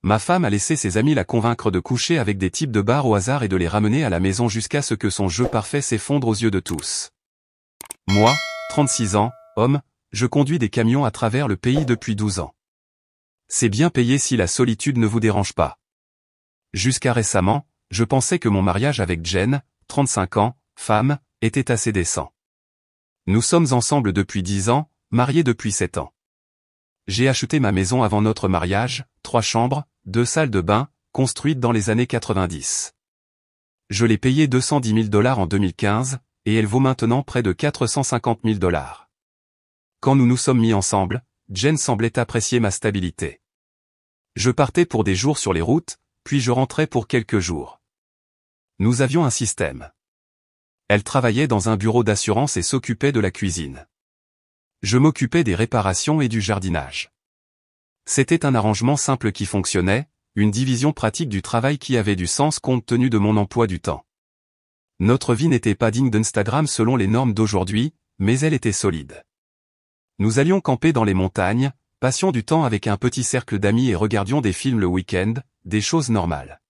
Ma femme a laissé ses amis la convaincre de coucher avec des types de bar au hasard et de les ramener à la maison jusqu'à ce que son jeu parfait s'effondre aux yeux de tous. Moi, 36 ans, homme, je conduis des camions à travers le pays depuis 12 ans. C'est bien payé si la solitude ne vous dérange pas. Jusqu'à récemment, je pensais que mon mariage avec Jen, 35 ans, femme, était assez décent. Nous sommes ensemble depuis 10 ans, mariés depuis 7 ans. J'ai acheté ma maison avant notre mariage, 3 chambres, 2 salles de bain, construites dans les années 90. Je l'ai payée $210 000 en 2015, et elle vaut maintenant près de $450 000. Quand nous nous sommes mis ensemble, Jen semblait apprécier ma stabilité. Je partais pour des jours sur les routes, puis je rentrais pour quelques jours. Nous avions un système. Elle travaillait dans un bureau d'assurance et s'occupait de la cuisine. Je m'occupais des réparations et du jardinage. C'était un arrangement simple qui fonctionnait, une division pratique du travail qui avait du sens compte tenu de mon emploi du temps. Notre vie n'était pas digne d'Instagram selon les normes d'aujourd'hui, mais elle était solide. Nous allions camper dans les montagnes, passions du temps avec un petit cercle d'amis et regardions des films le week-end, des choses normales.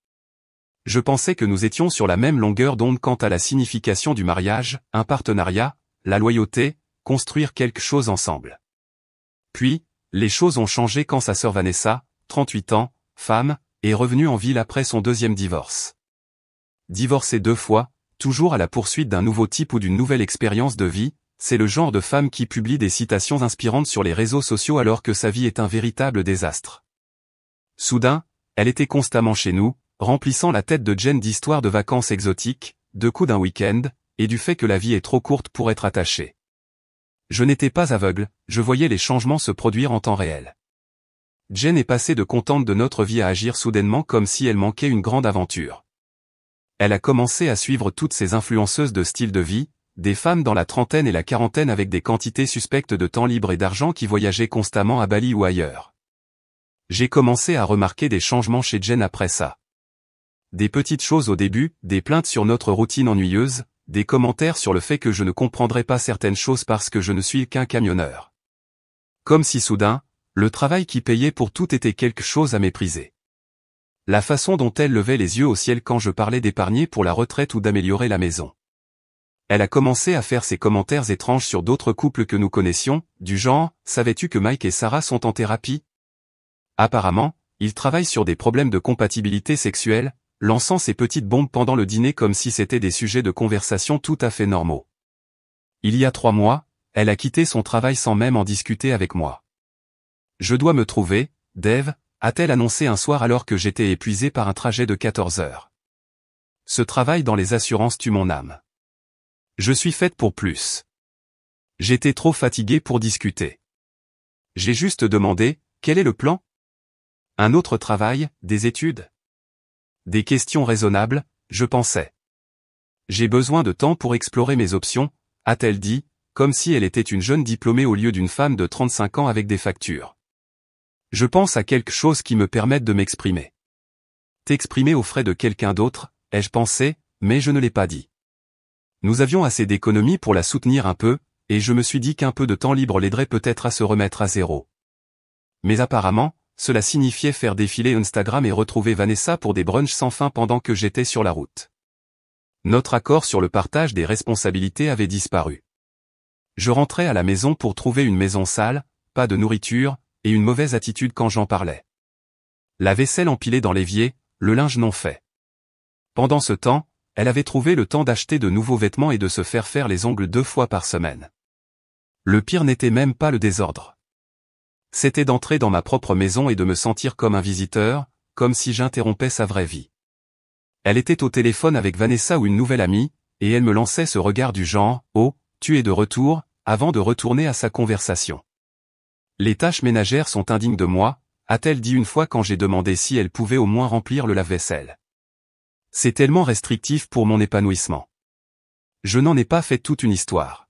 Je pensais que nous étions sur la même longueur d'onde quant à la signification du mariage, un partenariat, la loyauté, construire quelque chose ensemble. Puis, les choses ont changé quand sa sœur Vanessa, 38 ans, femme, est revenue en ville après son deuxième divorce. Divorcée 2 fois, toujours à la poursuite d'un nouveau type ou d'une nouvelle expérience de vie, c'est le genre de femme qui publie des citations inspirantes sur les réseaux sociaux alors que sa vie est un véritable désastre. Soudain, elle était constamment chez nous, remplissant la tête de Jen d'histoires de vacances exotiques, de coups d'un week-end, et du fait que la vie est trop courte pour être attachée. Je n'étais pas aveugle, je voyais les changements se produire en temps réel. Jen est passée de contente de notre vie à agir soudainement comme si elle manquait une grande aventure. Elle a commencé à suivre toutes ces influenceuses de style de vie, des femmes dans la trentaine et la quarantaine avec des quantités suspectes de temps libre et d'argent qui voyageaient constamment à Bali ou ailleurs. J'ai commencé à remarquer des changements chez Jen après ça. Des petites choses au début, des plaintes sur notre routine ennuyeuse, des commentaires sur le fait que je ne comprendrais pas certaines choses parce que je ne suis qu'un camionneur. Comme si soudain, le travail qui payait pour tout était quelque chose à mépriser. La façon dont elle levait les yeux au ciel quand je parlais d'épargner pour la retraite ou d'améliorer la maison. Elle a commencé à faire ces commentaires étranges sur d'autres couples que nous connaissions, du genre « Savais-tu que Mike et Sarah sont en thérapie ?» Apparemment, ils travaillent sur des problèmes de compatibilité sexuelle, lançant ces petites bombes pendant le dîner comme si c'était des sujets de conversation tout à fait normaux. Il y a 3 mois, elle a quitté son travail sans même en discuter avec moi. Je dois me trouver, Dave, a-t-elle annoncé un soir alors que j'étais épuisé par un trajet de 14 heures. Ce travail dans les assurances tue mon âme. Je suis faite pour plus. J'étais trop fatigué pour discuter. J'ai juste demandé, quel est le plan? Un autre travail, des études? Des questions raisonnables, je pensais. J'ai besoin de temps pour explorer mes options, a-t-elle dit, comme si elle était une jeune diplômée au lieu d'une femme de 35 ans avec des factures. Je pense à quelque chose qui me permette de m'exprimer. T'exprimer aux frais de quelqu'un d'autre, ai-je pensé, mais je ne l'ai pas dit. Nous avions assez d'économies pour la soutenir un peu, et je me suis dit qu'un peu de temps libre l'aiderait peut-être à se remettre à zéro. Mais apparemment, cela signifiait faire défiler Instagram et retrouver Vanessa pour des brunchs sans fin pendant que j'étais sur la route. Notre accord sur le partage des responsabilités avait disparu. Je rentrais à la maison pour trouver une maison sale, pas de nourriture, et une mauvaise attitude quand j'en parlais. La vaisselle empilée dans l'évier, le linge non fait. Pendant ce temps, elle avait trouvé le temps d'acheter de nouveaux vêtements et de se faire les ongles 2 fois par semaine. Le pire n'était même pas le désordre. C'était d'entrer dans ma propre maison et de me sentir comme un visiteur, comme si j'interrompais sa vraie vie. Elle était au téléphone avec Vanessa ou une nouvelle amie, et elle me lançait ce regard du genre « Oh, tu es de retour », avant de retourner à sa conversation. Les tâches ménagères sont indignes de moi, a-t-elle dit une fois quand j'ai demandé si elle pouvait au moins remplir le lave-vaisselle. C'est tellement restrictif pour mon épanouissement. Je n'en ai pas fait toute une histoire.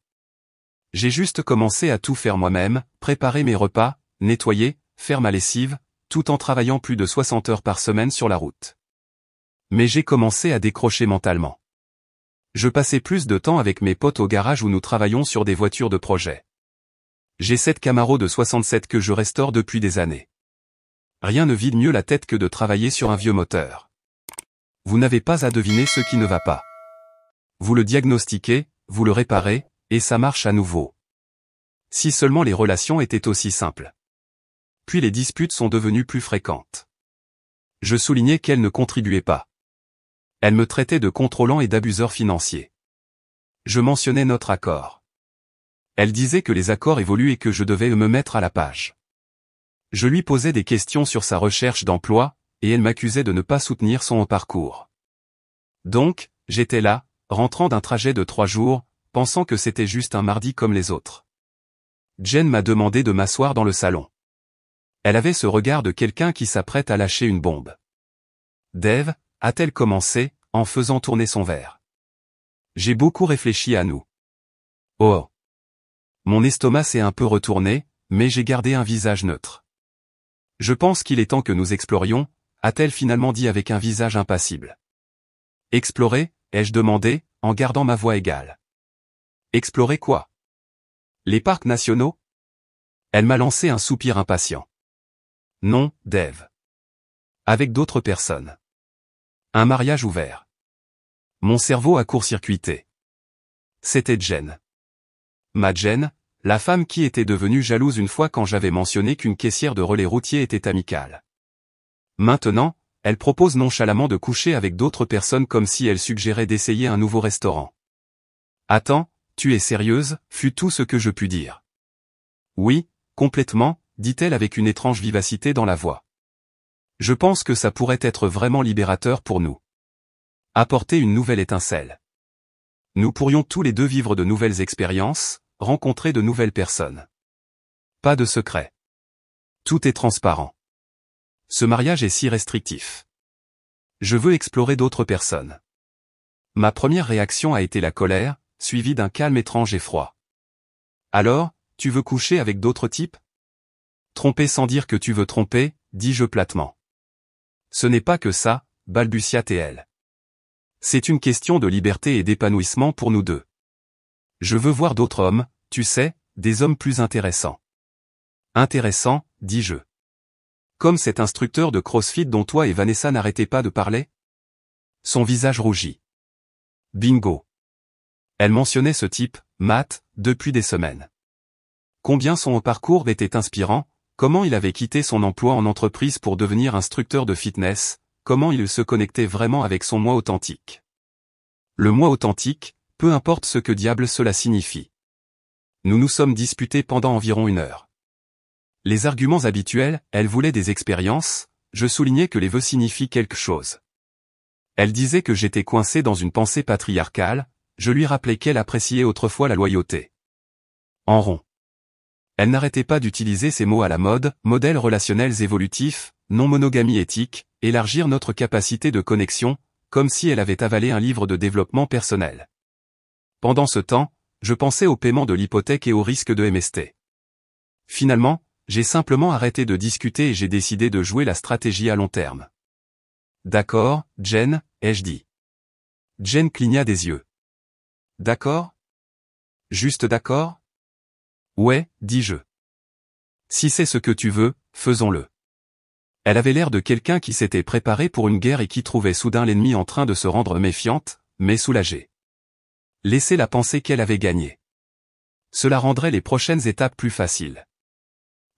J'ai juste commencé à tout faire moi-même, préparer mes repas, nettoyer, faire ma lessive, tout en travaillant plus de 60 heures par semaine sur la route. Mais j'ai commencé à décrocher mentalement. Je passais plus de temps avec mes potes au garage où nous travaillons sur des voitures de projet. J'ai cette Camaro de 67 que je restaure depuis des années. Rien ne vide mieux la tête que de travailler sur un vieux moteur. Vous n'avez pas à deviner ce qui ne va pas. Vous le diagnostiquez, vous le réparez, et ça marche à nouveau. Si seulement les relations étaient aussi simples. Puis les disputes sont devenues plus fréquentes. Je soulignais qu'elle ne contribuait pas. Elle me traitait de contrôlant et d'abuseur financier. Je mentionnais notre accord. Elle disait que les accords évoluent et que je devais me mettre à la page. Je lui posais des questions sur sa recherche d'emploi, et elle m'accusait de ne pas soutenir son parcours. Donc, j'étais là, rentrant d'un trajet de 3 jours, pensant que c'était juste un mardi comme les autres. Jen m'a demandé de m'asseoir dans le salon. Elle avait ce regard de quelqu'un qui s'apprête à lâcher une bombe. Dave, a-t-elle commencé, en faisant tourner son verre. J'ai beaucoup réfléchi à nous. Oh. Mon estomac s'est un peu retourné, mais j'ai gardé un visage neutre. Je pense qu'il est temps que nous explorions, a-t-elle finalement dit avec un visage impassible. Explorer, ai-je demandé, en gardant ma voix égale. Explorer quoi? Les parcs nationaux? Elle m'a lancé un soupir impatient. Non, Dave. Avec d'autres personnes. Un mariage ouvert. Mon cerveau a court-circuité. C'était Jen. Ma Jen, la femme qui était devenue jalouse une fois quand j'avais mentionné qu'une caissière de relais routier était amicale. Maintenant, elle propose nonchalamment de coucher avec d'autres personnes comme si elle suggérait d'essayer un nouveau restaurant. Attends, tu es sérieuse, fut tout ce que je pus dire. Oui, complètement, dit-elle avec une étrange vivacité dans la voix. Je pense que ça pourrait être vraiment libérateur pour nous. Apporter une nouvelle étincelle. Nous pourrions tous les deux vivre de nouvelles expériences, rencontrer de nouvelles personnes. Pas de secret. Tout est transparent. Ce mariage est si restrictif. Je veux explorer d'autres personnes. Ma première réaction a été la colère, suivie d'un calme étrange et froid. Alors, tu veux coucher avec d'autres types? Tromper sans dire que tu veux tromper, dis-je platement. Ce n'est pas que ça, balbutia-t-elle. C'est une question de liberté et d'épanouissement pour nous deux. Je veux voir d'autres hommes, tu sais, des hommes plus intéressants. Intéressants, dis-je. Comme cet instructeur de CrossFit dont toi et Vanessa n'arrêtez pas de parler? Son visage rougit. Bingo. Elle mentionnait ce type, Matt, depuis des semaines. Combien son parcours était inspirant, comment il avait quitté son emploi en entreprise pour devenir instructeur de fitness, comment il se connectait vraiment avec son moi authentique. Le moi authentique, peu importe ce que diable cela signifie. Nous nous sommes disputés pendant environ 1 heure. Les arguments habituels, elle voulait des expériences, je soulignais que les vœux signifient quelque chose. Elle disait que j'étais coincé dans une pensée patriarcale, je lui rappelais qu'elle appréciait autrefois la loyauté. En rond. Elle n'arrêtait pas d'utiliser ces mots à la mode, modèles relationnels évolutifs, non-monogamie éthique, élargir notre capacité de connexion, comme si elle avait avalé un livre de développement personnel. Pendant ce temps, je pensais au paiement de l'hypothèque et au risque de MST. Finalement, j'ai simplement arrêté de discuter et j'ai décidé de jouer la stratégie à long terme. D'accord, Jen, ai-je dit. Jen cligna des yeux. D'accord? Juste d'accord? Ouais, dis-je. Si c'est ce que tu veux, faisons-le. Elle avait l'air de quelqu'un qui s'était préparé pour une guerre et qui trouvait soudain l'ennemi en train de se rendre méfiante, mais soulagée. Laissez-la penser qu'elle avait gagné. Cela rendrait les prochaines étapes plus faciles.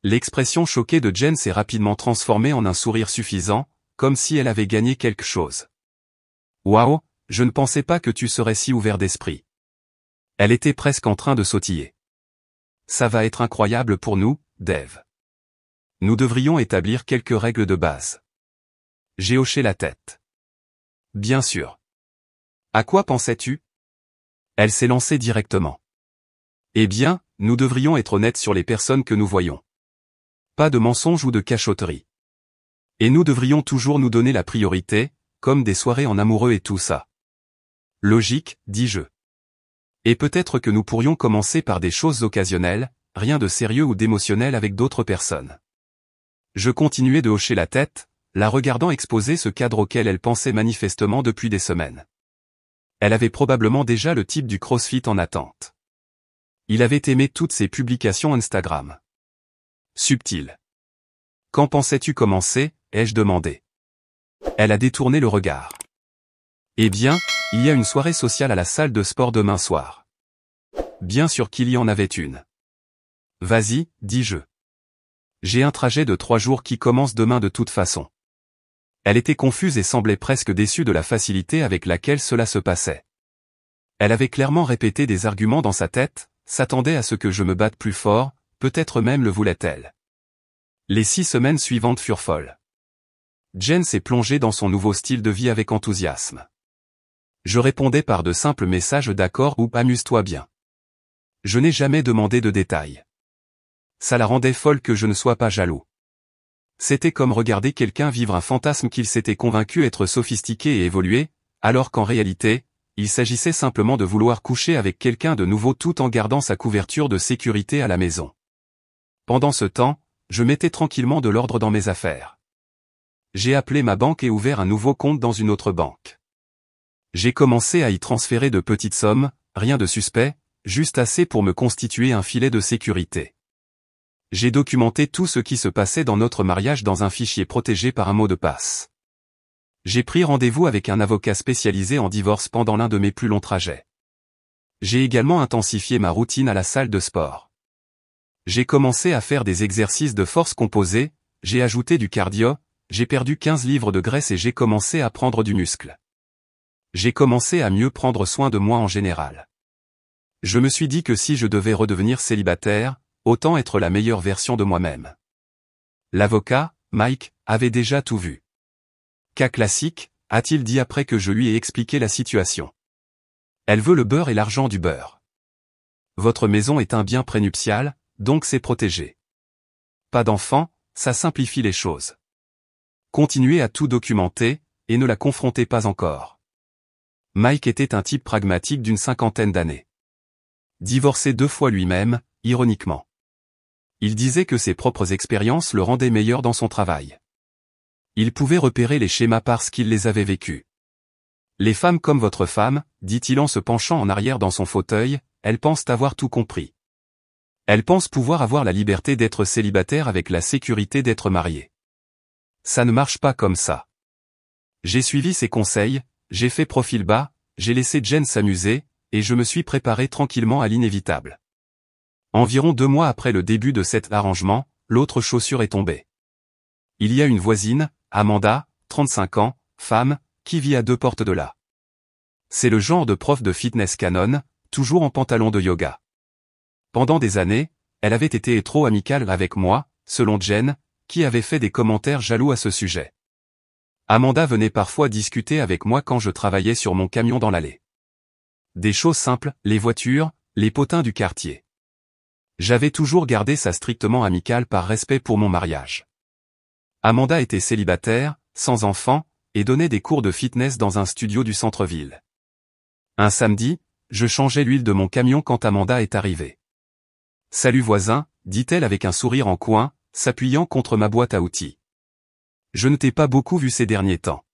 L'expression choquée de Jen s'est rapidement transformée en un sourire suffisant, comme si elle avait gagné quelque chose. Waouh, je ne pensais pas que tu serais si ouvert d'esprit. Elle était presque en train de sautiller. Ça va être incroyable pour nous, Dave. Nous devrions établir quelques règles de base. J'ai hoché la tête. Bien sûr. À quoi pensais-tu? Elle s'est lancée directement. Eh bien, nous devrions être honnêtes sur les personnes que nous voyons. Pas de mensonges ou de cachotterie. Et nous devrions toujours nous donner la priorité, comme des soirées en amoureux et tout ça. Logique, dis-je. Et peut-être que nous pourrions commencer par des choses occasionnelles, rien de sérieux ou d'émotionnel avec d'autres personnes. Je continuais de hocher la tête, la regardant exposer ce cadre auquel elle pensait manifestement depuis des semaines. Elle avait probablement déjà le type du CrossFit en attente. Il avait aimé toutes ses publications Instagram. Subtil. Quand pensais-tu commencer, ai-je demandé. Elle a détourné le regard. Eh bien, il y a une soirée sociale à la salle de sport demain soir. Bien sûr qu'il y en avait une. Vas-y, dis-je. J'ai un trajet de 3 jours qui commence demain de toute façon. Elle était confuse et semblait presque déçue de la facilité avec laquelle cela se passait. Elle avait clairement répété des arguments dans sa tête, s'attendait à ce que je me batte plus fort, peut-être même le voulait-elle. Les 6 semaines suivantes furent folles. Jen s'est plongée dans son nouveau style de vie avec enthousiasme. Je répondais par de simples messages d'accord ou amuse-toi bien. Je n'ai jamais demandé de détails. Ça la rendait folle que je ne sois pas jaloux. C'était comme regarder quelqu'un vivre un fantasme qu'il s'était convaincu être sophistiqué et évolué, alors qu'en réalité, il s'agissait simplement de vouloir coucher avec quelqu'un de nouveau tout en gardant sa couverture de sécurité à la maison. Pendant ce temps, je mettais tranquillement de l'ordre dans mes affaires. J'ai appelé ma banque et ouvert un nouveau compte dans une autre banque. J'ai commencé à y transférer de petites sommes, rien de suspect, juste assez pour me constituer un filet de sécurité. J'ai documenté tout ce qui se passait dans notre mariage dans un fichier protégé par un mot de passe. J'ai pris rendez-vous avec un avocat spécialisé en divorce pendant l'un de mes plus longs trajets. J'ai également intensifié ma routine à la salle de sport. J'ai commencé à faire des exercices de force composés, j'ai ajouté du cardio, j'ai perdu 15 livres de graisse et j'ai commencé à prendre du muscle. J'ai commencé à mieux prendre soin de moi en général. Je me suis dit que si je devais redevenir célibataire, autant être la meilleure version de moi-même. L'avocat, Mike, avait déjà tout vu. Cas classique, a-t-il dit après que je lui ai expliqué la situation. Elle veut le beurre et l'argent du beurre. Votre maison est un bien prénuptial, donc c'est protégé. Pas d'enfant, ça simplifie les choses. Continuez à tout documenter, et ne la confrontez pas encore. Mike était un type pragmatique d'une 50aine d'années. Divorcé 2 fois lui-même, ironiquement. Il disait que ses propres expériences le rendaient meilleur dans son travail. Il pouvait repérer les schémas parce qu'il les avait vécus. Les femmes comme votre femme, dit-il en se penchant en arrière dans son fauteuil, elles pensent avoir tout compris. Elles pensent pouvoir avoir la liberté d'être célibataire avec la sécurité d'être mariée. Ça ne marche pas comme ça. J'ai suivi ses conseils, j'ai fait profil bas, j'ai laissé Jen s'amuser, et je me suis préparé tranquillement à l'inévitable. Environ 2 mois après le début de cet arrangement, l'autre chaussure est tombée. Il y a une voisine, Amanda, 35 ans, femme, qui vit à 2 portes de là. C'est le genre de prof de fitness canon, toujours en pantalon de yoga. Pendant des années, elle avait été trop amicale avec moi, selon Jen, qui avait fait des commentaires jaloux à ce sujet. Amanda venait parfois discuter avec moi quand je travaillais sur mon camion dans l'allée. Des choses simples, les voitures, les potins du quartier. J'avais toujours gardé ça strictement amical par respect pour mon mariage. Amanda était célibataire, sans enfant, et donnait des cours de fitness dans un studio du centre-ville. Un samedi, je changeais l'huile de mon camion quand Amanda est arrivée. « Salut voisin », dit-elle avec un sourire en coin, s'appuyant contre ma boîte à outils. Je ne t'ai pas beaucoup vu ces derniers temps.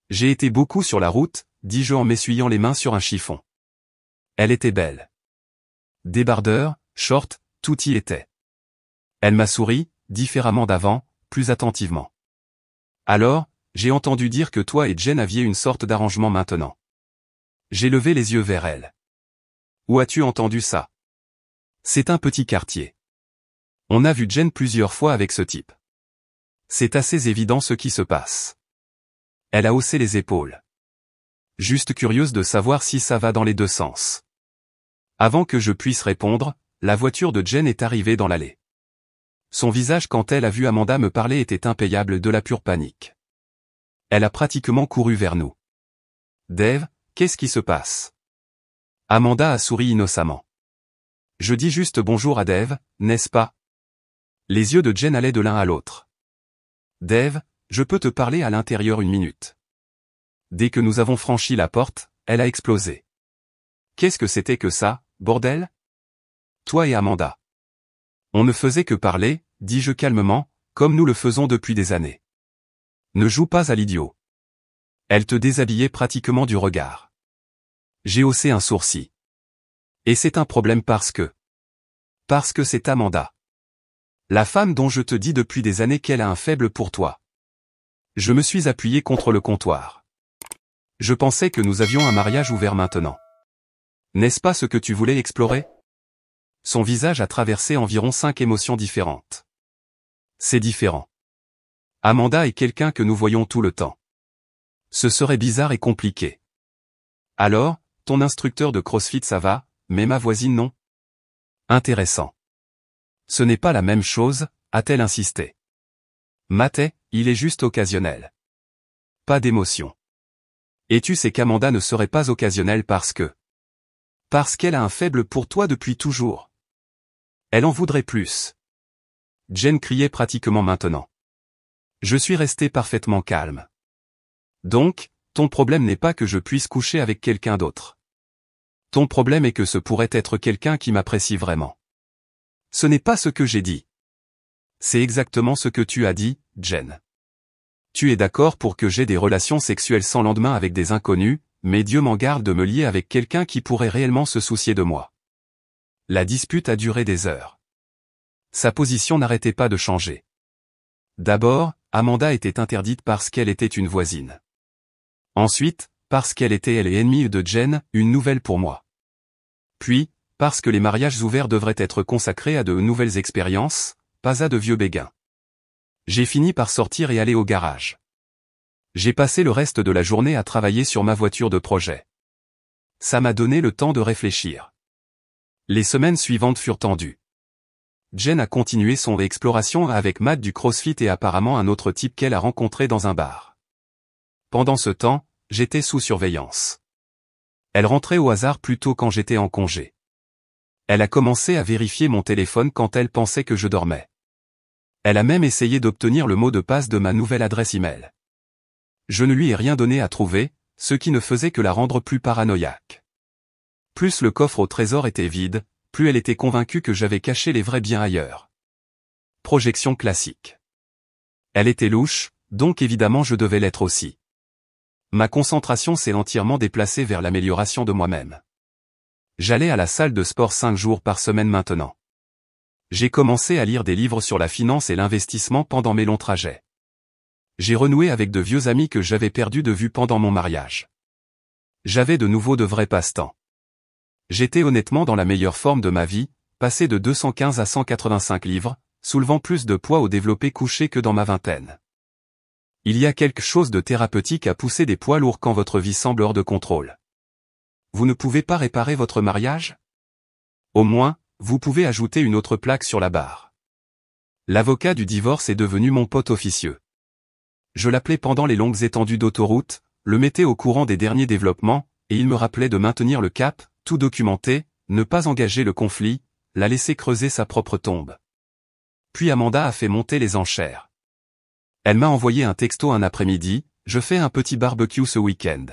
J'ai été beaucoup sur la route, dis-je en m'essuyant les mains sur un chiffon. Elle était belle. Débardeur, short, tout y était. Elle m'a souri, différemment d'avant, plus attentivement. Alors, j'ai entendu dire que toi et Jen aviez une sorte d'arrangement maintenant. J'ai levé les yeux vers elle. Où as-tu entendu ça? C'est un petit quartier. On a vu Jen plusieurs fois avec ce type. C'est assez évident ce qui se passe. Elle a haussé les épaules. Juste curieuse de savoir si ça va dans les 2 sens. Avant que je puisse répondre, la voiture de Jen est arrivée dans l'allée. Son visage quand elle a vu Amanda me parler était impayable de la pure panique. Elle a pratiquement couru vers nous. Dave, qu'est-ce qui se passe? Amanda a souri innocemment. Je dis juste bonjour à Dave, n'est-ce pas? Les yeux de Jen allaient de l'un à l'autre. Dave, je peux te parler à l'intérieur 1 minute. Dès que nous avons franchi la porte, elle a explosé. Qu'est-ce que c'était que ça, bordel? Toi et Amanda. On ne faisait que parler, dis-je calmement, comme nous le faisons depuis des années. Ne joue pas à l'idiot. Elle te déshabillait pratiquement du regard. J'ai haussé un sourcil. Et c'est un problème parce que c'est Amanda. La femme dont je te dis depuis des années qu'elle a un faible pour toi. Je me suis appuyé contre le comptoir. Je pensais que nous avions un mariage ouvert maintenant. N'est-ce pas ce que tu voulais explorer? Son visage a traversé environ 5 émotions différentes. C'est différent. Amanda est quelqu'un que nous voyons tout le temps. Ce serait bizarre et compliqué. Alors, ton instructeur de CrossFit ça va, mais ma voisine non? Intéressant. Ce n'est pas la même chose, a-t-elle insisté. Mathé, il est juste occasionnel. Pas d'émotion. Et tu sais qu'Amanda ne serait pas occasionnelle parce qu'elle a un faible pour toi depuis toujours. Elle en voudrait plus. Jen criait pratiquement maintenant. Je suis resté parfaitement calme. Donc, ton problème n'est pas que je puisse coucher avec quelqu'un d'autre. Ton problème est que ce pourrait être quelqu'un qui m'apprécie vraiment. Ce n'est pas ce que j'ai dit. C'est exactement ce que tu as dit, Jen. Tu es d'accord pour que j'aie des relations sexuelles sans lendemain avec des inconnus, mais Dieu m'en garde de me lier avec quelqu'un qui pourrait réellement se soucier de moi. La dispute a duré des heures. Sa position n'arrêtait pas de changer. D'abord, Amanda était interdite parce qu'elle était une voisine. Ensuite, parce qu'elle était elle et ennemie de Jen, une nouvelle pour moi. Puis, parce que les mariages ouverts devraient être consacrés à de nouvelles expériences, pas à de vieux béguins. J'ai fini par sortir et aller au garage. J'ai passé le reste de la journée à travailler sur ma voiture de projet. Ça m'a donné le temps de réfléchir. Les semaines suivantes furent tendues. Jen a continué son exploration avec Matt du CrossFit et apparemment un autre type qu'elle a rencontré dans un bar. Pendant ce temps, j'étais sous surveillance. Elle rentrait au hasard plus tôt quand j'étais en congé. Elle a commencé à vérifier mon téléphone quand elle pensait que je dormais. Elle a même essayé d'obtenir le mot de passe de ma nouvelle adresse email. Je ne lui ai rien donné à trouver, ce qui ne faisait que la rendre plus paranoïaque. Plus le coffre au trésor était vide, plus elle était convaincue que j'avais caché les vrais biens ailleurs. Projection classique. Elle était louche, donc évidemment je devais l'être aussi. Ma concentration s'est entièrement déplacée vers l'amélioration de moi-même. J'allais à la salle de sport 5 jours par semaine maintenant. J'ai commencé à lire des livres sur la finance et l'investissement pendant mes longs trajets. J'ai renoué avec de vieux amis que j'avais perdus de vue pendant mon mariage. J'avais de nouveau de vrais passe-temps. J'étais honnêtement dans la meilleure forme de ma vie, passé de 215 à 185 livres, soulevant plus de poids au développé couché que dans ma vingtaine. Il y a quelque chose de thérapeutique à pousser des poids lourds quand votre vie semble hors de contrôle. Vous ne pouvez pas réparer votre mariage? Au moins, vous pouvez ajouter une autre plaque sur la barre. L'avocat du divorce est devenu mon pote officieux. Je l'appelais pendant les longues étendues d'autoroute, le mettais au courant des derniers développements, et il me rappelait de maintenir le cap, tout documenter, ne pas engager le conflit, la laisser creuser sa propre tombe. Puis Amanda a fait monter les enchères. Elle m'a envoyé un texto un après-midi, je fais un petit barbecue ce week-end.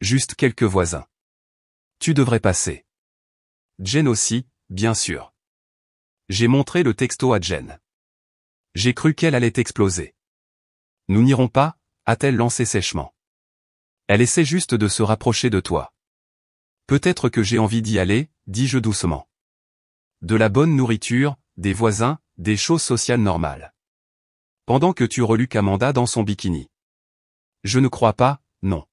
Juste quelques voisins. Tu devrais passer. Jen aussi, bien sûr. J'ai montré le texto à Jen. J'ai cru qu'elle allait exploser. Nous n'irons pas, a-t-elle lancé sèchement. Elle essaie juste de se rapprocher de toi. Peut-être que j'ai envie d'y aller, dis-je doucement. De la bonne nourriture, des voisins, des choses sociales normales. Pendant que tu reluques Amanda dans son bikini. Je ne crois pas, non.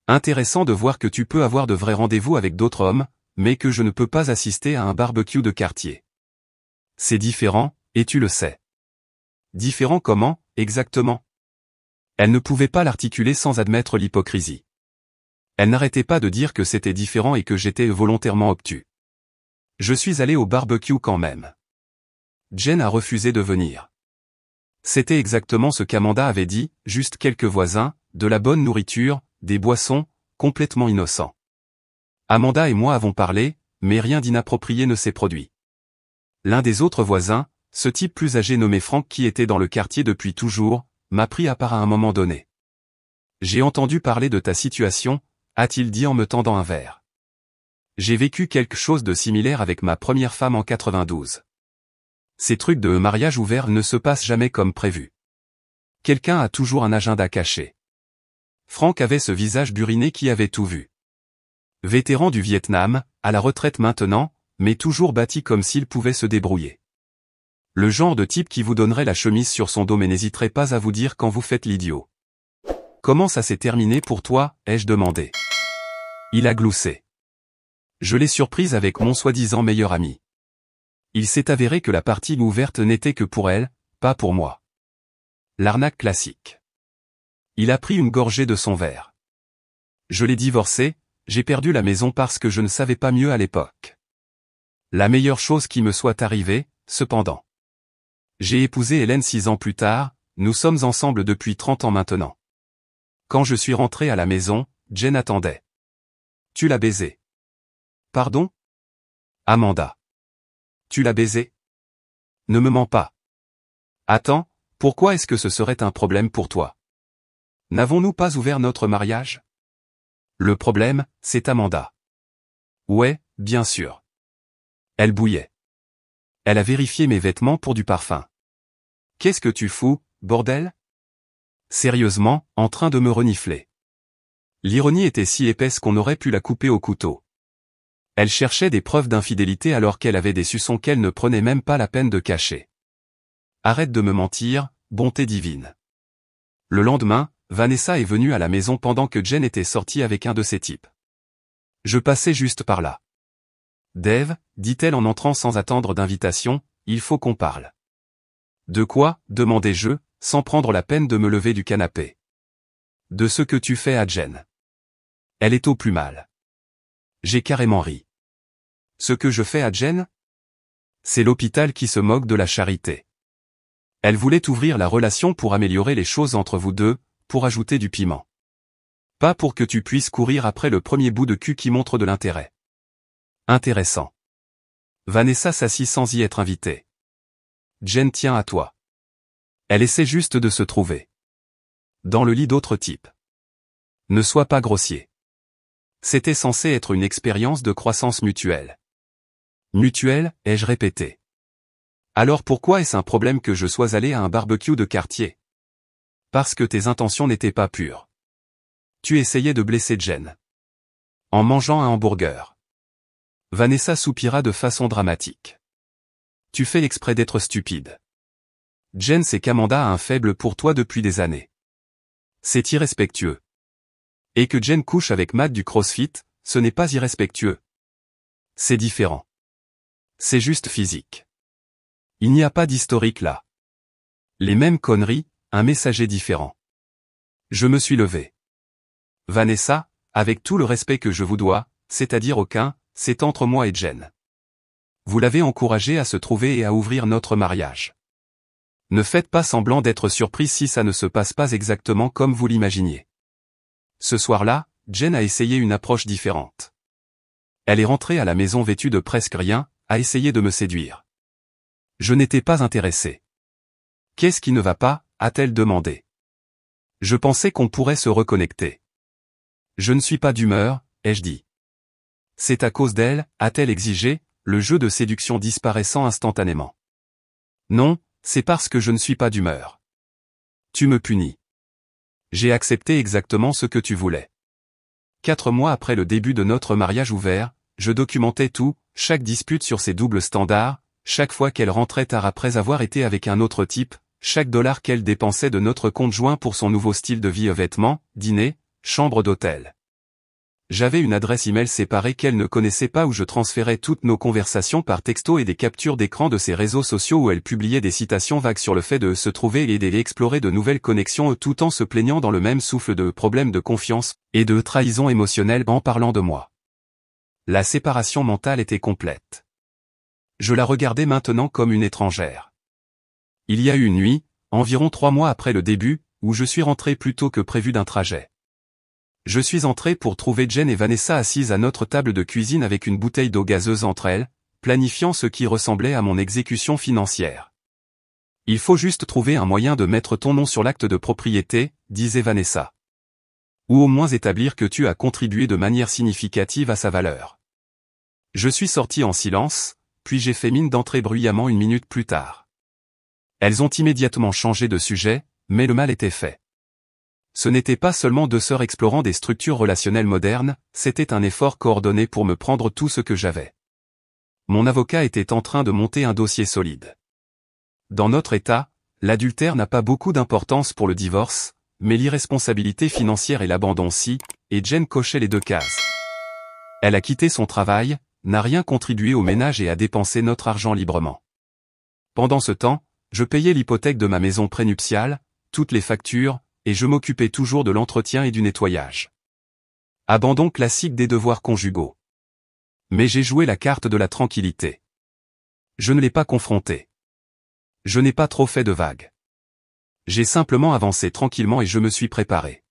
Intéressant de voir que tu peux avoir de vrais rendez-vous avec d'autres hommes, mais que je ne peux pas assister à un barbecue de quartier. C'est différent, et tu le sais. Différent comment, exactement? Elle ne pouvait pas l'articuler sans admettre l'hypocrisie. Elle n'arrêtait pas de dire que c'était différent et que j'étais volontairement obtus. Je suis allé au barbecue quand même. Jen a refusé de venir. C'était exactement ce qu'Amanda avait dit, juste quelques voisins, de la bonne nourriture, des boissons, complètement innocents. Amanda et moi avons parlé, mais rien d'inapproprié ne s'est produit. L'un des autres voisins, ce type plus âgé nommé Frank qui était dans le quartier depuis toujours, m'a pris à part à un moment donné. J'ai entendu parler de ta situation, a-t-il dit en me tendant un verre. J'ai vécu quelque chose de similaire avec ma première femme en 92. Ces trucs de mariage ouvert ne se passent jamais comme prévu. Quelqu'un a toujours un agenda caché. Frank avait ce visage buriné qui avait tout vu. Vétéran du Vietnam, à la retraite maintenant, mais toujours bâti comme s'il pouvait se débrouiller. Le genre de type qui vous donnerait la chemise sur son dos mais n'hésiterait pas à vous dire quand vous faites l'idiot. Comment ça s'est terminé pour toi, ai-je demandé. Il a gloussé. Je l'ai surprise avec mon soi-disant meilleur ami. Il s'est avéré que la partie ouverte n'était que pour elle, pas pour moi. L'arnaque classique. Il a pris une gorgée de son verre. Je l'ai divorcé, j'ai perdu la maison parce que je ne savais pas mieux à l'époque. La meilleure chose qui me soit arrivée, cependant. J'ai épousé Hélène 6 ans plus tard, nous sommes ensemble depuis 30 ans maintenant. Quand je suis rentré à la maison, Jen attendait. Tu l'as baisé. Pardon? Amanda. Tu l'as baisé? Ne me mens pas. Attends, pourquoi est-ce que ce serait un problème pour toi? N'avons-nous pas ouvert notre mariage? Le problème, c'est Amanda. Ouais, bien sûr. Elle bouillait. Elle a vérifié mes vêtements pour du parfum. Qu'est-ce que tu fous, bordel? Sérieusement, en train de me renifler. L'ironie était si épaisse qu'on aurait pu la couper au couteau. Elle cherchait des preuves d'infidélité alors qu'elle avait des soupçons qu'elle ne prenait même pas la peine de cacher. Arrête de me mentir, bonté divine. Le lendemain, Vanessa est venue à la maison pendant que Jen était sortie avec un de ses types. Je passais juste par là. Dave, dit-elle en entrant sans attendre d'invitation, il faut qu'on parle. De quoi, demandai-je, sans prendre la peine de me lever du canapé. De ce que tu fais à Jen. Elle est au plus mal. J'ai carrément ri. Ce que je fais à Jen? C'est l'hôpital qui se moque de la charité. Elle voulait ouvrir la relation pour améliorer les choses entre vous deux, pour ajouter du piment. Pas pour que tu puisses courir après le premier bout de cul qui montre de l'intérêt. Intéressant. Vanessa s'assit sans y être invitée. Jen tient à toi. Elle essaie juste de se trouver. Dans le lit d'autres types. Ne sois pas grossier. C'était censé être une expérience de croissance mutuelle. Mutuelle, ai-je répété. Alors pourquoi est-ce un problème que je sois allé à un barbecue de quartier? Parce que tes intentions n'étaient pas pures. Tu essayais de blesser Jen. En mangeant un hamburger. Vanessa soupira de façon dramatique. Tu fais exprès d'être stupide. Jen sait qu'Amanda a un faible pour toi depuis des années. C'est irrespectueux. Et que Jen couche avec Matt du CrossFit, ce n'est pas irrespectueux. C'est différent. C'est juste physique. Il n'y a pas d'historique là. Les mêmes conneries, un messager différent. Je me suis levé. Vanessa, avec tout le respect que je vous dois, c'est-à-dire aucun, c'est entre moi et Jen. Vous l'avez encouragé à se trouver et à ouvrir notre mariage. Ne faites pas semblant d'être surpris si ça ne se passe pas exactement comme vous l'imaginiez. Ce soir-là, Jen a essayé une approche différente. Elle est rentrée à la maison vêtue de presque rien, a essayé de me séduire. Je n'étais pas intéressé. Qu'est-ce qui ne va pas, a-t-elle demandé. Je pensais qu'on pourrait se reconnecter. Je ne suis pas d'humeur, ai-je dit. C'est à cause d'elle, a-t-elle exigé, le jeu de séduction disparaissant instantanément. Non, c'est parce que je ne suis pas d'humeur. Tu me punis. J'ai accepté exactement ce que tu voulais. 4 mois après le début de notre mariage ouvert, je documentais tout, chaque dispute sur ses doubles standards, chaque fois qu'elle rentrait tard après avoir été avec un autre type, chaque dollar qu'elle dépensait de notre compte joint pour son nouveau style de vie, vêtements, dîner, chambre d'hôtel. J'avais une adresse email séparée qu'elle ne connaissait pas où je transférais toutes nos conversations par texto et des captures d'écran de ses réseaux sociaux où elle publiait des citations vagues sur le fait de se trouver et d'explorer de nouvelles connexions tout en se plaignant dans le même souffle de problèmes de confiance et de trahison émotionnelle en parlant de moi. La séparation mentale était complète. Je la regardais maintenant comme une étrangère. Il y a eu une nuit, environ 3 mois après le début, où je suis rentré plus tôt que prévu d'un trajet. Je suis entré pour trouver Jen et Vanessa assises à notre table de cuisine avec une bouteille d'eau gazeuse entre elles, planifiant ce qui ressemblait à mon exécution financière. Il faut juste trouver un moyen de mettre ton nom sur l'acte de propriété, disait Vanessa. Ou au moins établir que tu as contribué de manière significative à sa valeur. Je suis sorti en silence, puis j'ai fait mine d'entrer bruyamment 1 minute plus tard. Elles ont immédiatement changé de sujet, mais le mal était fait. Ce n'était pas seulement 2 sœurs explorant des structures relationnelles modernes, c'était un effort coordonné pour me prendre tout ce que j'avais. Mon avocat était en train de monter un dossier solide. Dans notre État, l'adultère n'a pas beaucoup d'importance pour le divorce, mais l'irresponsabilité financière et l'abandon si, et Jen cochait les deux cases. Elle a quitté son travail, n'a rien contribué au ménage et a dépensé notre argent librement. Pendant ce temps, je payais l'hypothèque de ma maison prénuptiale, toutes les factures, et je m'occupais toujours de l'entretien et du nettoyage. Abandon classique des devoirs conjugaux. Mais j'ai joué la carte de la tranquillité. Je ne l'ai pas confronté. Je n'ai pas trop fait de vagues. J'ai simplement avancé tranquillement et je me suis préparé.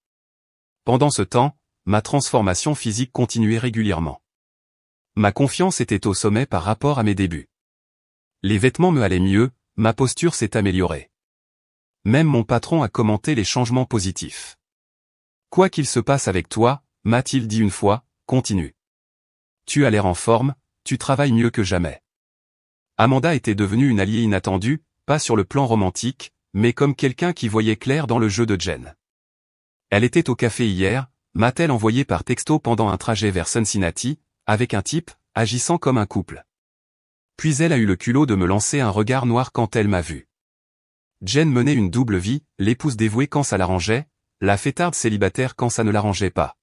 Pendant ce temps, ma transformation physique continuait régulièrement. Ma confiance était au sommet par rapport à mes débuts. Les vêtements me allaient mieux, ma posture s'est améliorée. Même mon patron a commenté les changements positifs. Quoi qu'il se passe avec toi, m'a-t-il dit une fois, continue. Tu as l'air en forme, tu travailles mieux que jamais. Amanda était devenue une alliée inattendue, pas sur le plan romantique, mais comme quelqu'un qui voyait clair dans le jeu de Jen. Elle était au café hier, m'a-t-elle envoyé par texto pendant un trajet vers Cincinnati, avec un type, agissant comme un couple. Puis elle a eu le culot de me lancer un regard noir quand elle m'a vu. Jen menait une double vie, l'épouse dévouée quand ça l'arrangeait, la fêtarde célibataire quand ça ne l'arrangeait pas.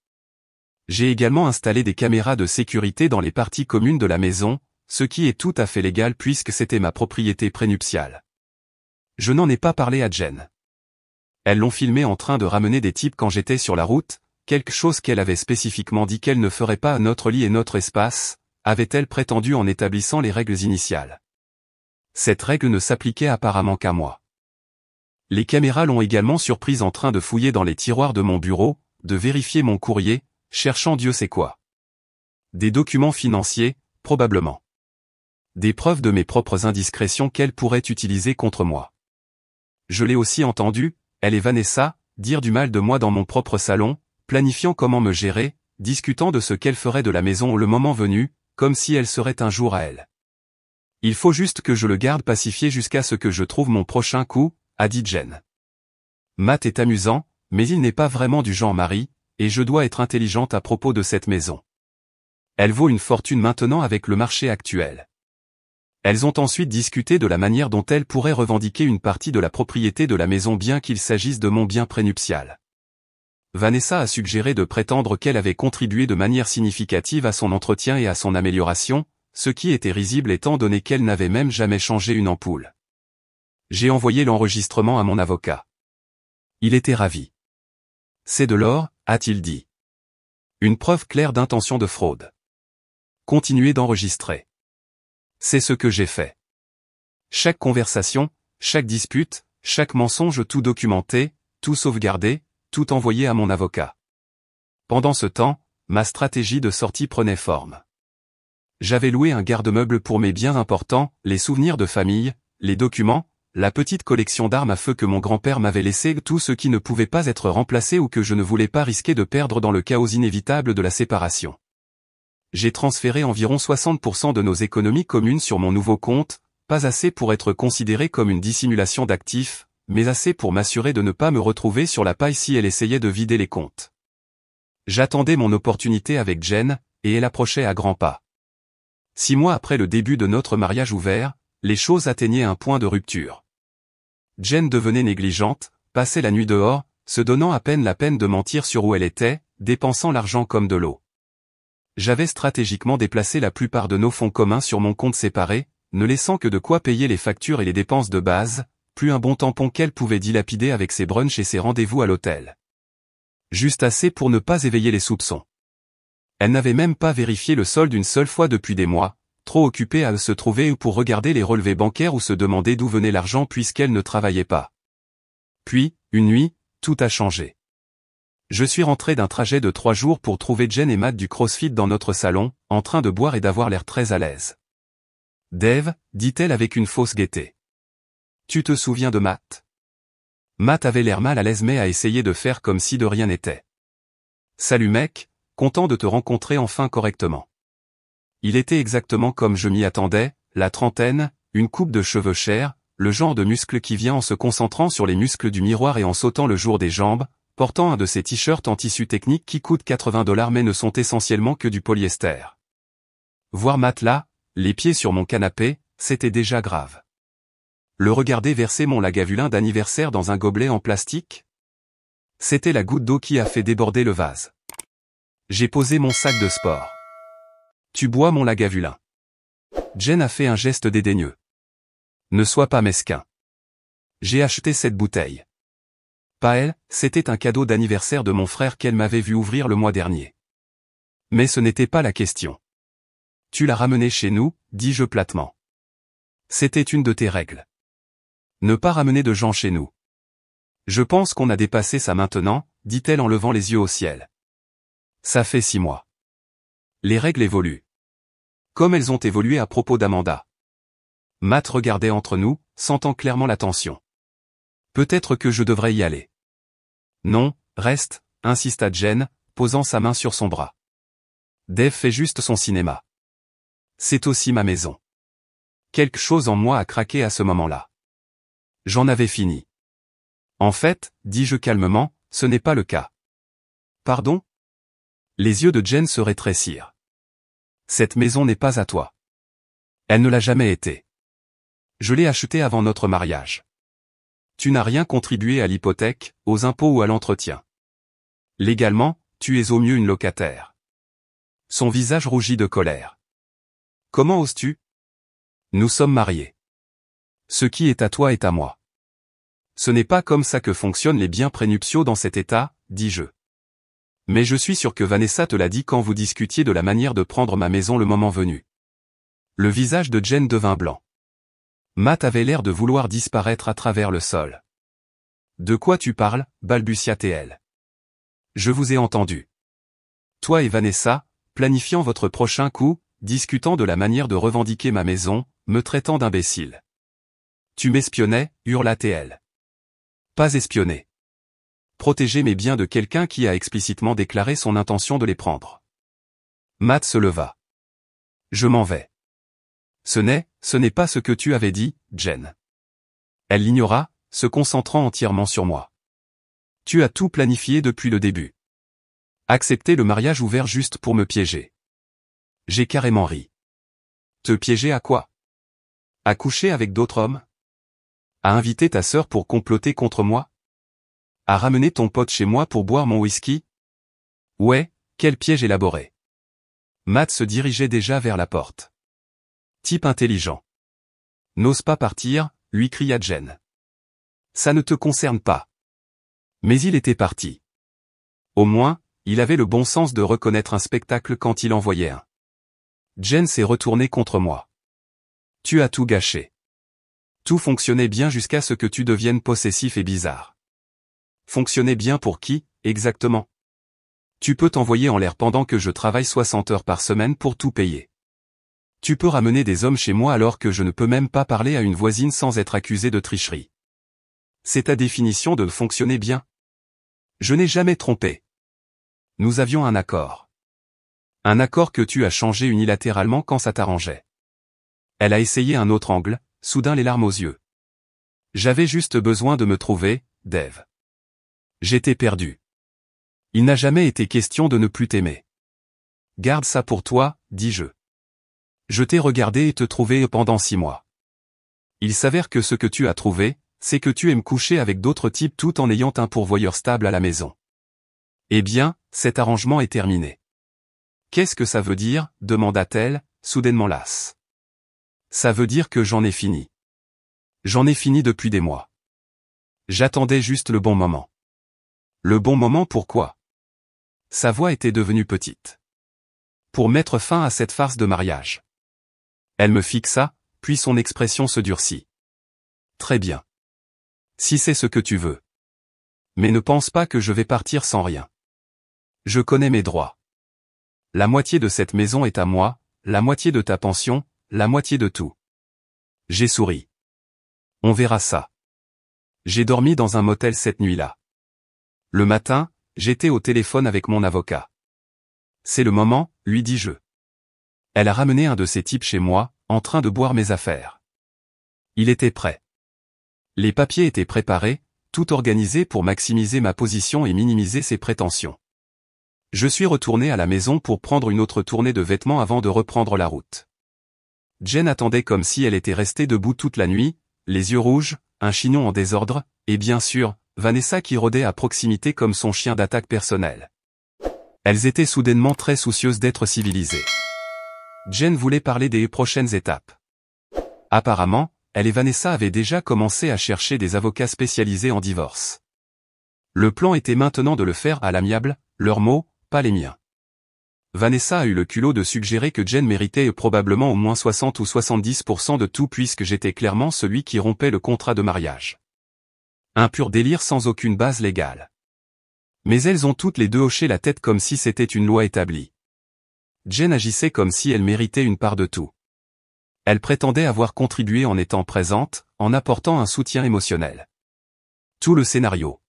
J'ai également installé des caméras de sécurité dans les parties communes de la maison, ce qui est tout à fait légal puisque c'était ma propriété prénuptiale. Je n'en ai pas parlé à Jen. Elles l'ont filmé en train de ramener des types quand j'étais sur la route, quelque chose qu'elle avait spécifiquement dit qu'elle ne ferait pas à notre lit et notre espace, avait-elle prétendu en établissant les règles initiales. Cette règle ne s'appliquait apparemment qu'à moi. Les caméras l'ont également surprise en train de fouiller dans les tiroirs de mon bureau, de vérifier mon courrier, cherchant Dieu sait quoi. Des documents financiers, probablement. Des preuves de mes propres indiscrétions qu'elle pourrait utiliser contre moi. Je l'ai aussi entendu, elle et Vanessa, dire du mal de moi dans mon propre salon, planifiant comment me gérer, discutant de ce qu'elle ferait de la maison le moment venu, comme si elle serait un jour à elle. Il faut juste que je le garde pacifié jusqu'à ce que je trouve mon prochain coup, a dit Jen. Matt est amusant, mais il n'est pas vraiment du genre mari, et je dois être intelligente à propos de cette maison. Elle vaut une fortune maintenant avec le marché actuel. Elles ont ensuite discuté de la manière dont elle pourrait revendiquer une partie de la propriété de la maison bien qu'il s'agisse de mon bien prénuptial. Vanessa a suggéré de prétendre qu'elle avait contribué de manière significative à son entretien et à son amélioration, ce qui était risible étant donné qu'elle n'avait même jamais changé une ampoule. J'ai envoyé l'enregistrement à mon avocat. Il était ravi. C'est de l'or, a-t-il dit. Une preuve claire d'intention de fraude. Continuez d'enregistrer. C'est ce que j'ai fait. Chaque conversation, chaque dispute, chaque mensonge tout documenté, tout sauvegardé, tout envoyé à mon avocat. Pendant ce temps, ma stratégie de sortie prenait forme. J'avais loué un garde-meuble pour mes biens importants, les souvenirs de famille, les documents, la petite collection d'armes à feu que mon grand-père m'avait laissé, tout ce qui ne pouvait pas être remplacé ou que je ne voulais pas risquer de perdre dans le chaos inévitable de la séparation. J'ai transféré environ 60% de nos économies communes sur mon nouveau compte, pas assez pour être considéré comme une dissimulation d'actifs, mais assez pour m'assurer de ne pas me retrouver sur la paille si elle essayait de vider les comptes. J'attendais mon opportunité avec Jen, et elle approchait à grands pas. 6 mois après le début de notre mariage ouvert, les choses atteignaient un point de rupture. Jen devenait négligente, passait la nuit dehors, se donnant à peine la peine de mentir sur où elle était, dépensant l'argent comme de l'eau. J'avais stratégiquement déplacé la plupart de nos fonds communs sur mon compte séparé, ne laissant que de quoi payer les factures et les dépenses de base, plus un bon tampon qu'elle pouvait dilapider avec ses brunchs et ses rendez-vous à l'hôtel. Juste assez pour ne pas éveiller les soupçons. Elle n'avait même pas vérifié le solde une seule fois depuis des mois, trop occupée à se trouver ou pour regarder les relevés bancaires ou se demander d'où venait l'argent puisqu'elle ne travaillait pas. Puis, une nuit, tout a changé. Je suis rentré d'un trajet de 3 jours pour trouver Jen et Matt du CrossFit dans notre salon, en train de boire et d'avoir l'air très à l'aise. Dave, dit-elle avec une fausse gaieté. Tu te souviens de Matt? Matt avait l'air mal à l'aise mais a essayé de faire comme si de rien n'était. Salut mec, content de te rencontrer enfin correctement. Il était exactement comme je m'y attendais, la trentaine, une coupe de cheveux chers, le genre de muscle qui vient en se concentrant sur les muscles du miroir et en sautant le jour des jambes, portant un de ces t-shirts en tissu technique qui coûtent $80 mais ne sont essentiellement que du polyester. Voir Matt là, les pieds sur mon canapé, c'était déjà grave. le regarder verser mon lagavulin d'anniversaire dans un gobelet en plastique? C'était la goutte d'eau qui a fait déborder le vase. J'ai posé mon sac de sport. Tu bois mon lagavulin. Jen a fait un geste dédaigneux. Ne sois pas mesquin. J'ai acheté cette bouteille. Pas elle, c'était un cadeau d'anniversaire de mon frère qu'elle m'avait vu ouvrir le mois dernier. Mais ce n'était pas la question. Tu l'as ramené chez nous, dis-je platement. C'était une de tes règles. Ne pas ramener de gens chez nous. Je pense qu'on a dépassé ça maintenant, dit-elle en levant les yeux au ciel. Ça fait 6 mois. Les règles évoluent. Comme elles ont évolué à propos d'Amanda. Matt regardait entre nous, sentant clairement la tension. Peut-être que je devrais y aller. Non, reste, insista Jen, posant sa main sur son bras. Dave fait juste son cinéma. C'est aussi ma maison. Quelque chose en moi a craqué à ce moment-là. J'en avais fini. En fait, dis-je calmement, ce n'est pas le cas. Pardon? Les yeux de Jen se rétrécirent. Cette maison n'est pas à toi. Elle ne l'a jamais été. Je l'ai achetée avant notre mariage. Tu n'as rien contribué à l'hypothèque, aux impôts ou à l'entretien. Légalement, tu es au mieux une locataire. Son visage rougit de colère. Comment oses-tu? Nous sommes mariés. Ce qui est à toi est à moi. Ce n'est pas comme ça que fonctionnent les biens prénuptiaux dans cet état, dis-je. Mais je suis sûr que Vanessa te l'a dit quand vous discutiez de la manière de prendre ma maison le moment venu. Le visage de Jen devint blanc. Matt avait l'air de vouloir disparaître à travers le sol. De quoi tu parles, balbutia-t-elle. Je vous ai entendu. Toi et Vanessa, planifiant votre prochain coup, discutant de la manière de revendiquer ma maison, me traitant d'imbécile. Tu m'espionnais, hurla-t-elle. Pas espionner. Protéger mes biens de quelqu'un qui a explicitement déclaré son intention de les prendre. Matt se leva. Je m'en vais. Ce n'est pas ce que tu avais dit, Jen. Elle l'ignora, se concentrant entièrement sur moi. Tu as tout planifié depuis le début. Accepter le mariage ouvert juste pour me piéger. J'ai carrément ri. Te piéger à quoi? À coucher avec d'autres hommes? À inviter ta sœur pour comploter contre moi? À ramener ton pote chez moi pour boire mon whisky? Ouais, quel piège élaboré. Matt se dirigeait déjà vers la porte. Type intelligent. N'ose pas partir, lui cria Jen. Ça ne te concerne pas. Mais il était parti. Au moins, il avait le bon sens de reconnaître un spectacle quand il en voyait un. Jen s'est retournée contre moi. Tu as tout gâché. Tout fonctionnait bien jusqu'à ce que tu deviennes possessif et bizarre. Fonctionnait bien pour qui, exactement? Tu peux t'envoyer en l'air pendant que je travaille 60 heures par semaine pour tout payer. Tu peux ramener des hommes chez moi alors que je ne peux même pas parler à une voisine sans être accusé de tricherie. C'est ta définition de fonctionner bien? Je n'ai jamais trompé. Nous avions un accord. Un accord que tu as changé unilatéralement quand ça t'arrangeait. Elle a essayé un autre angle, soudain les larmes aux yeux. J'avais juste besoin de me trouver, Dave. J'étais perdu. Il n'a jamais été question de ne plus t'aimer. Garde ça pour toi, dis-je. Je t'ai regardé et te trouvé pendant 6 mois. Il s'avère que ce que tu as trouvé, c'est que tu aimes coucher avec d'autres types tout en ayant un pourvoyeur stable à la maison. Eh bien, cet arrangement est terminé. Qu'est-ce que ça veut dire, demanda-t-elle, soudainement lasse. Ça veut dire que j'en ai fini. J'en ai fini depuis des mois. J'attendais juste le bon moment. Le bon moment pourquoi? Sa voix était devenue petite. Pour mettre fin à cette farce de mariage. Elle me fixa, puis son expression se durcit. Très bien. Si c'est ce que tu veux. Mais ne pense pas que je vais partir sans rien. Je connais mes droits. La moitié de cette maison est à moi, la moitié de ta pension, la moitié de tout. J'ai souri. On verra ça. J'ai dormi dans un motel cette nuit-là. Le matin, j'étais au téléphone avec mon avocat. C'est le moment, lui dis-je. Elle a ramené un de ces types chez moi, en train de boire mes affaires. Il était prêt. Les papiers étaient préparés, tout organisé pour maximiser ma position et minimiser ses prétentions. Je suis retourné à la maison pour prendre une autre tournée de vêtements avant de reprendre la route. Jen attendait comme si elle était restée debout toute la nuit, les yeux rouges, un chignon en désordre, et bien sûr, Vanessa qui rôdait à proximité comme son chien d'attaque personnel. Elles étaient soudainement très soucieuses d'être civilisées. Jen voulait parler des prochaines étapes. Apparemment, elle et Vanessa avaient déjà commencé à chercher des avocats spécialisés en divorce. Le plan était maintenant de le faire à l'amiable, leurs mots, pas les miens. Vanessa a eu le culot de suggérer que Jen méritait probablement au moins 60 ou 70% de tout puisque j'étais clairement celui qui rompait le contrat de mariage. Un pur délire sans aucune base légale. Mais elles ont toutes les deux hoché la tête comme si c'était une loi établie. Jen agissait comme si elle méritait une part de tout. Elle prétendait avoir contribué en étant présente, en apportant un soutien émotionnel. Tout le scénario.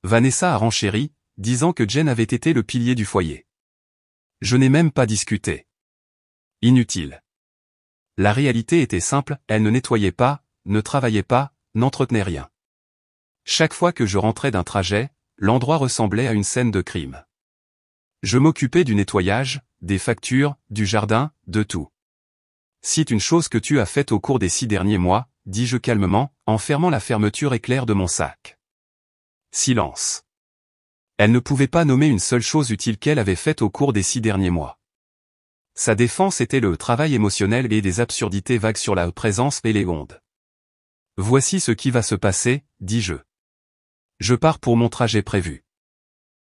Vanessa a renchéri, disant que Jen avait été le pilier du foyer. Je n'ai même pas discuté. Inutile. La réalité était simple, elle ne nettoyait pas, ne travaillait pas, n'entretenait rien. Chaque fois que je rentrais d'un trajet, l'endroit ressemblait à une scène de crime. Je m'occupais du nettoyage, des factures, du jardin, de tout. Cite une chose que tu as faite au cours des 6 derniers mois, dis-je calmement, en fermant la fermeture éclair de mon sac. Silence. Elle ne pouvait pas nommer une seule chose utile qu'elle avait faite au cours des 6 derniers mois. Sa défense était le travail émotionnel et des absurdités vagues sur la présence et les ondes. Voici ce qui va se passer, dis-je. Je pars pour mon trajet prévu.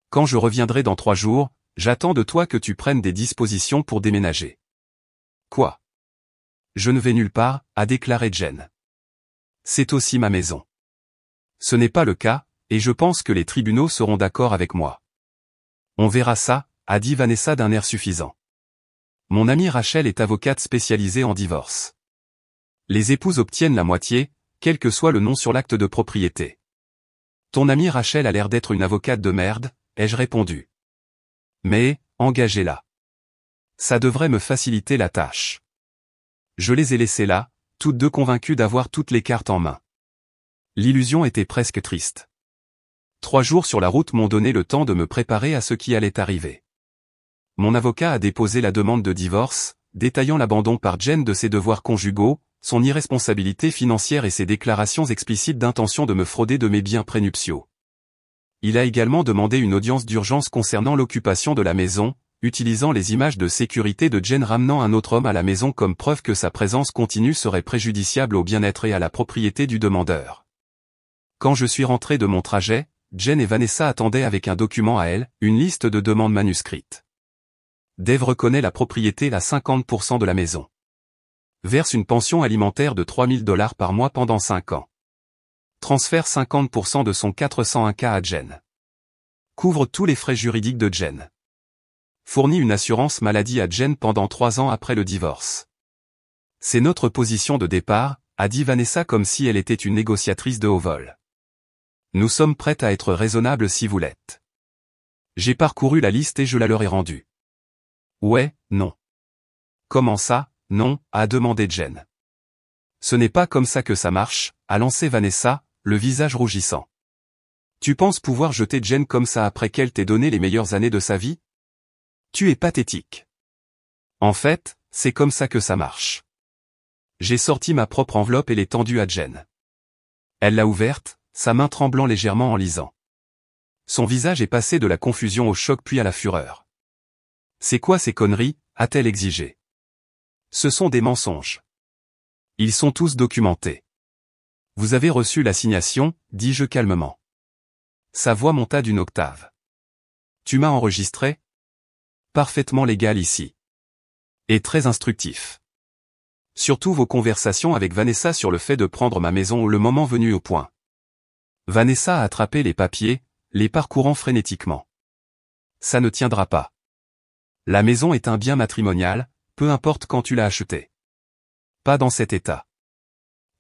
Quand je reviendrai dans 3 jours, j'attends de toi que tu prennes des dispositions pour déménager. Quoi? Je ne vais nulle part, a déclaré Jen. C'est aussi ma maison. Ce n'est pas le cas, et je pense que les tribunaux seront d'accord avec moi. On verra ça, a dit Vanessa d'un air suffisant. Mon amie Rachel est avocate spécialisée en divorce. Les épouses obtiennent la moitié, quel que soit le nom sur l'acte de propriété. Ton amie Rachel a l'air d'être une avocate de merde, ai-je répondu. Mais, engagez-la. Ça devrait me faciliter la tâche. Je les ai laissées là, toutes deux convaincues d'avoir toutes les cartes en main. L'illusion était presque triste. 3 jours sur la route m'ont donné le temps de me préparer à ce qui allait arriver. Mon avocat a déposé la demande de divorce, détaillant l'abandon par Jen de ses devoirs conjugaux, son irresponsabilité financière et ses déclarations explicites d'intention de me frauder de mes biens prénuptiaux. Il a également demandé une audience d'urgence concernant l'occupation de la maison, utilisant les images de sécurité de Jen ramenant un autre homme à la maison comme preuve que sa présence continue serait préjudiciable au bien-être et à la propriété du demandeur. Quand je suis rentré de mon trajet, Jen et Vanessa attendaient avec un document à elle, une liste de demandes manuscrites. Dave reconnaît la propriété à 50% de la maison. Verse une pension alimentaire de $3000 par mois pendant 5 ans. Transfère 50% de son 401k à Jen. Couvre tous les frais juridiques de Jen. Fournit une assurance maladie à Jen pendant 3 ans après le divorce. C'est notre position de départ, a dit Vanessa comme si elle était une négociatrice de haut vol. Nous sommes prêtes à être raisonnables si vous l'êtes. J'ai parcouru la liste et je la leur ai rendue. Ouais, non. Comment ça, non, a demandé Jen. Ce n'est pas comme ça que ça marche, a lancé Vanessa, le visage rougissant. Tu penses pouvoir jeter Jen comme ça après qu'elle t'ait donné les meilleures années de sa vie? Tu es pathétique. En fait, c'est comme ça que ça marche. J'ai sorti ma propre enveloppe et l'ai tendue à Jen. Elle l'a ouverte, sa main tremblant légèrement en lisant. Son visage est passé de la confusion au choc puis à la fureur. C'est quoi ces conneries, a-t-elle exigé. Ce sont des mensonges. Ils sont tous documentés. Vous avez reçu l'assignation, dis-je calmement. Sa voix monta d'une octave. Tu m'as enregistré? Parfaitement légal ici. Et très instructif. Surtout vos conversations avec Vanessa sur le fait de prendre ma maison le moment venu au point. Vanessa a attrapé les papiers, les parcourant frénétiquement. Ça ne tiendra pas. La maison est un bien matrimonial, peu importe quand tu l'as acheté. Pas dans cet état.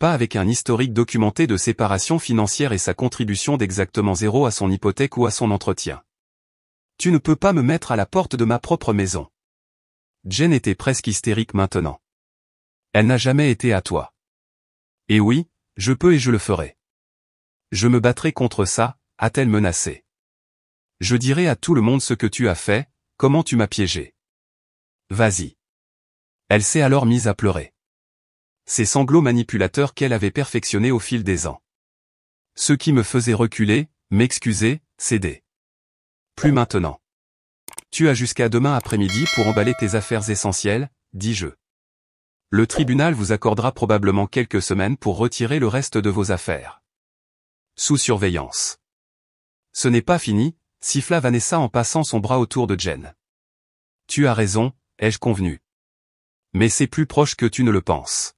Pas avec un historique documenté de séparation financière et sa contribution d'exactement 0 à son hypothèque ou à son entretien. Tu ne peux pas me mettre à la porte de ma propre maison. Jen était presque hystérique maintenant. Elle n'a jamais été à toi. Et oui, je peux et je le ferai. Je me battrai contre ça, a-t-elle menacé. Je dirai à tout le monde ce que tu as fait, comment tu m'as piégé. Vas-y. Elle s'est alors mise à pleurer. ces sanglots manipulateurs qu'elle avait perfectionnés au fil des ans. Ce qui me faisait reculer, m'excuser, céder. Plus maintenant. Tu as jusqu'à demain après-midi pour emballer tes affaires essentielles, dis-je. Le tribunal vous accordera probablement quelques semaines pour retirer le reste de vos affaires. Sous surveillance. Ce n'est pas fini, siffla Vanessa en passant son bras autour de Jen. Tu as raison, ai-je convenu. Mais c'est plus proche que tu ne le penses.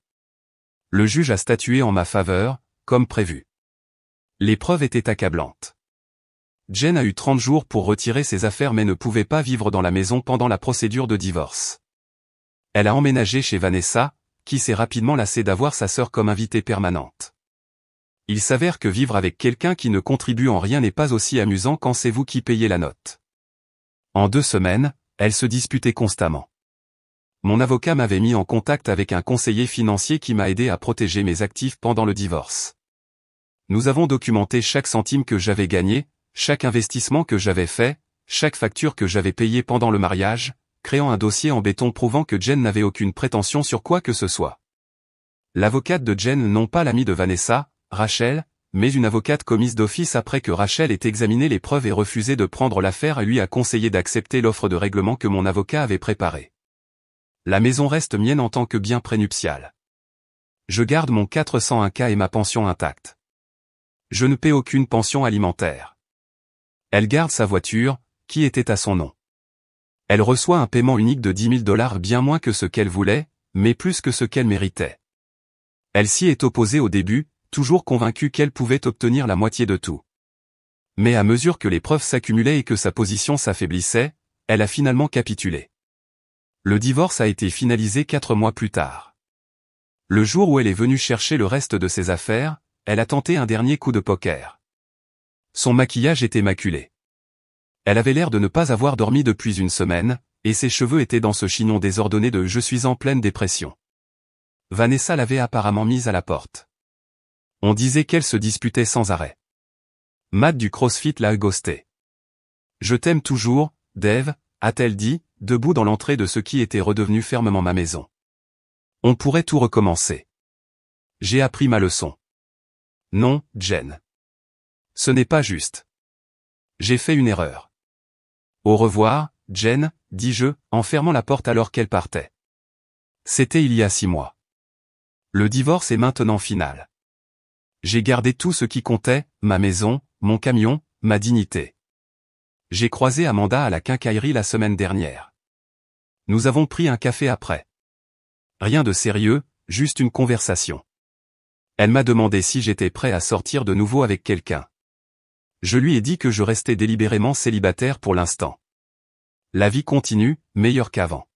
Le juge a statué en ma faveur, comme prévu. Les preuves étaient accablantes. Jen a eu 30 jours pour retirer ses affaires mais ne pouvait pas vivre dans la maison pendant la procédure de divorce. Elle a emménagé chez Vanessa, qui s'est rapidement lassée d'avoir sa sœur comme invitée permanente. Il s'avère que vivre avec quelqu'un qui ne contribue en rien n'est pas aussi amusant quand c'est vous qui payez la note. En 2 semaines, elle se disputait constamment. Mon avocat m'avait mis en contact avec un conseiller financier qui m'a aidé à protéger mes actifs pendant le divorce. Nous avons documenté chaque centime que j'avais gagné, chaque investissement que j'avais fait, chaque facture que j'avais payée pendant le mariage, créant un dossier en béton prouvant que Jen n'avait aucune prétention sur quoi que ce soit. L'avocate de Jen, non pas l'amie de Vanessa, Rachel, mais une avocate commise d'office après que Rachel ait examiné les preuves et refusé de prendre l'affaire et lui a conseillé d'accepter l'offre de règlement que mon avocat avait préparée. La maison reste mienne en tant que bien prénuptial. Je garde mon 401K et ma pension intacte. Je ne paie aucune pension alimentaire. Elle garde sa voiture, qui était à son nom. Elle reçoit un paiement unique de $10 000 bien moins que ce qu'elle voulait, mais plus que ce qu'elle méritait. Elle s'y est opposée au début, toujours convaincue qu'elle pouvait obtenir la moitié de tout. Mais à mesure que les preuves s'accumulaient et que sa position s'affaiblissait, elle a finalement capitulé. Le divorce a été finalisé 4 mois plus tard. Le jour où elle est venue chercher le reste de ses affaires, elle a tenté un dernier coup de poker. Son maquillage était maculé. Elle avait l'air de ne pas avoir dormi depuis une semaine, et ses cheveux étaient dans ce chignon désordonné de « je suis en pleine dépression ». Vanessa l'avait apparemment mise à la porte. On disait qu'elle se disputait sans arrêt. Matt du CrossFit l'a ghosté. « Je t'aime toujours, Dave », a-t-elle dit, debout dans l'entrée de ce qui était redevenu fermement ma maison. On pourrait tout recommencer. J'ai appris ma leçon. Non, Jen. Ce n'est pas juste. J'ai fait une erreur. Au revoir, Jen, dis-je, en fermant la porte alors qu'elle partait. C'était il y a 6 mois. Le divorce est maintenant final. J'ai gardé tout ce qui comptait, ma maison, mon camion, ma dignité. J'ai croisé Amanda à la quincaillerie la semaine dernière. Nous avons pris un café après. Rien de sérieux, juste une conversation. Elle m'a demandé si j'étais prêt à sortir de nouveau avec quelqu'un. Je lui ai dit que je restais délibérément célibataire pour l'instant. La vie continue, meilleure qu'avant.